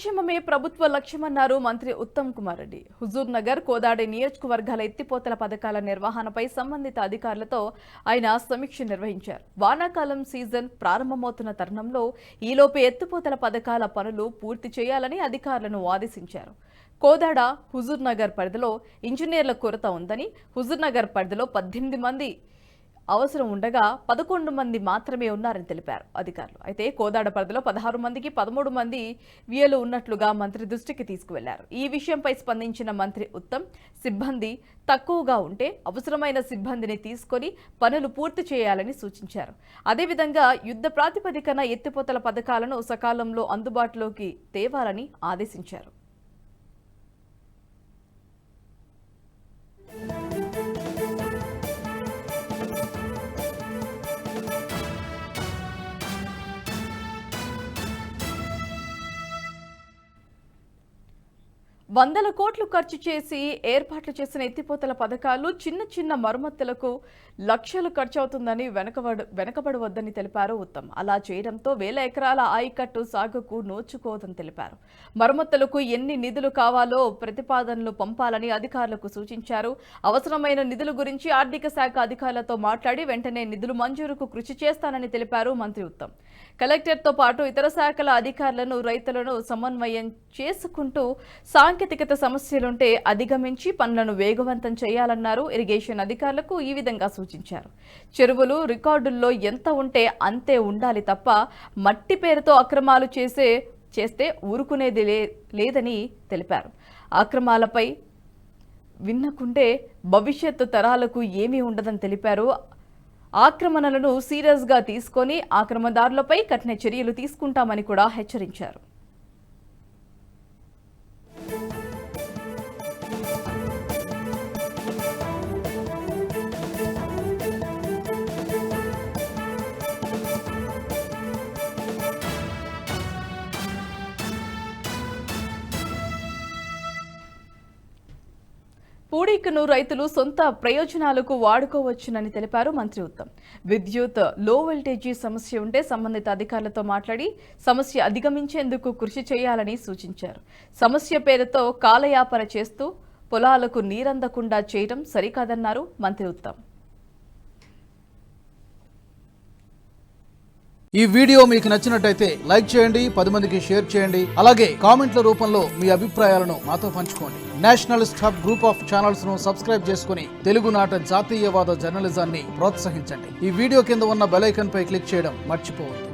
సంక్షేమమే ప్రభుత్వ లక్ష్యమన్నారు మంత్రి ఉత్తమ్ కుమార్ రెడ్డి. హుజూర్ నగర్, కోదాడ నియోజకవర్గాల ఎత్తిపోతల పథకాల నిర్వహణపై సంబంధిత అధికారులతో ఆయన సమీక్ష నిర్వహించారు. వానాకాలం సీజన్ ప్రారంభమవుతున్న తరుణంలో ఈలోపు ఎత్తిపోతల పథకాల పనులు పూర్తి చేయాలని అధికారులను ఆదేశించారు. కోదాడ, హుజూర్ నగర్ పరిధిలో ఇంజనీర్ల కొరత ఉందని, హుజూర్ నగర్ పరిధిలో 18 మంది అవసరం ఉండగా 11 మంది మాత్రమే ఉన్నారని తెలిపారు అధికారులు. అయితే కోదాడ పరిధిలో 16 మందికి 13 మంది విఏలు ఉన్నట్లుగా మంత్రి దృష్టికి తీసుకువెళ్లారు. ఈ విషయంపై స్పందించిన మంత్రి ఉత్తమ్, సిబ్బంది తక్కువగా ఉంటే అవసరమైన సిబ్బందిని తీసుకొని పనులు పూర్తి చేయాలని సూచించారు. అదేవిధంగా యుద్ధ ప్రాతిపదికన ఎత్తిపోతల పథకాలను సకాలంలో అందుబాటులోకి తేవాలని ఆదేశించారు. వందల కోట్లు ఖర్చు చేసి ఏర్పాట్లు చేసిన ఎత్తిపోతల పథకాలు చిన్న చిన్న మరమ్మతులకు లక్షలు ఖర్చవుతుందని వెనకబడవద్దని తెలిపారు ఉత్తమ్. అలా చేయడంతో వేల ఎకరాల ఆయకట్టు సాగుకు నోచుకోవద్దని తెలిపారు. మరమ్మతులకు ఎన్ని నిధులు కావాలో ప్రతిపాదనలు పంపాలని అధికారులకు సూచించారు. అవసరమైన నిధుల గురించి ఆర్థిక శాఖ అధికారులతో మాట్లాడి వెంటనే నిధులు మంజూరుకు కృషి చేస్తానని తెలిపారు మంత్రి ఉత్తమ్. కలెక్టర్తో పాటు ఇతర శాఖల అధికారులను, రైతులను సమన్వయం చేసుకుంటూ సాంకేతికత సమస్యలుంటే అధిగమించి పనులను వేగవంతం చేయాలన్నారు. ఇరిగేషన్ అధికారులకు ఈ విధంగా సూచించారు. చెరువులు రికార్డుల్లో ఎంత ఉంటే అంతే ఉండాలి తప్ప మట్టి పేరుతో అక్రమాలు చేస్తే ఊరుకునేది లేదని తెలిపారు. అక్రమాలపై విన్నకుంటే భవిష్యత్తు తరాలకు ఏమీ ఉండదని తెలిపారు. ఆక్రమణలను సీరియస్గా తీసుకొని ఆక్రమణదారులపై కఠిన చర్యలు తీసుకుంటామని కూడా హెచ్చరించారు. పూడికను రైతులు సొంత ప్రయోజనాలకు వాడుకోవచ్చునని తెలిపారు మంత్రి ఉత్తమ్. విద్యుత్ లో వోల్టేజీ సమస్య ఉంటే సంబంధిత అధికారులతో మాట్లాడి సమస్య అధిగమించేందుకు కృషి చేయాలని సూచించారు. సమస్య పేరుతో కాలయాపన చేస్తూ పొలాలకు నీరందకుండా చేయడం సరికాదన్నారు మంత్రి ఉత్తమ్. ఈ వీడియో మీకు నచ్చినట్టయితే లైక్ చేయండి, 10 మందికి షేర్ చేయండి. అలాగే కామెంట్ల రూపంలో మీ అభిప్రాయాలను మాతో పంచుకోండి. Nationalist hub group of channels ను సబ్స్క్రైబ్ చేసుకుని తెలుగునాట జాతీయవాద జర్నలిజాన్ని ప్రోత్సహించండి. ఈ వీడియో కింద ఉన్న బెల్ ఐకాన్ పై క్లిక్ చేయడం మర్చిపోవద్దు.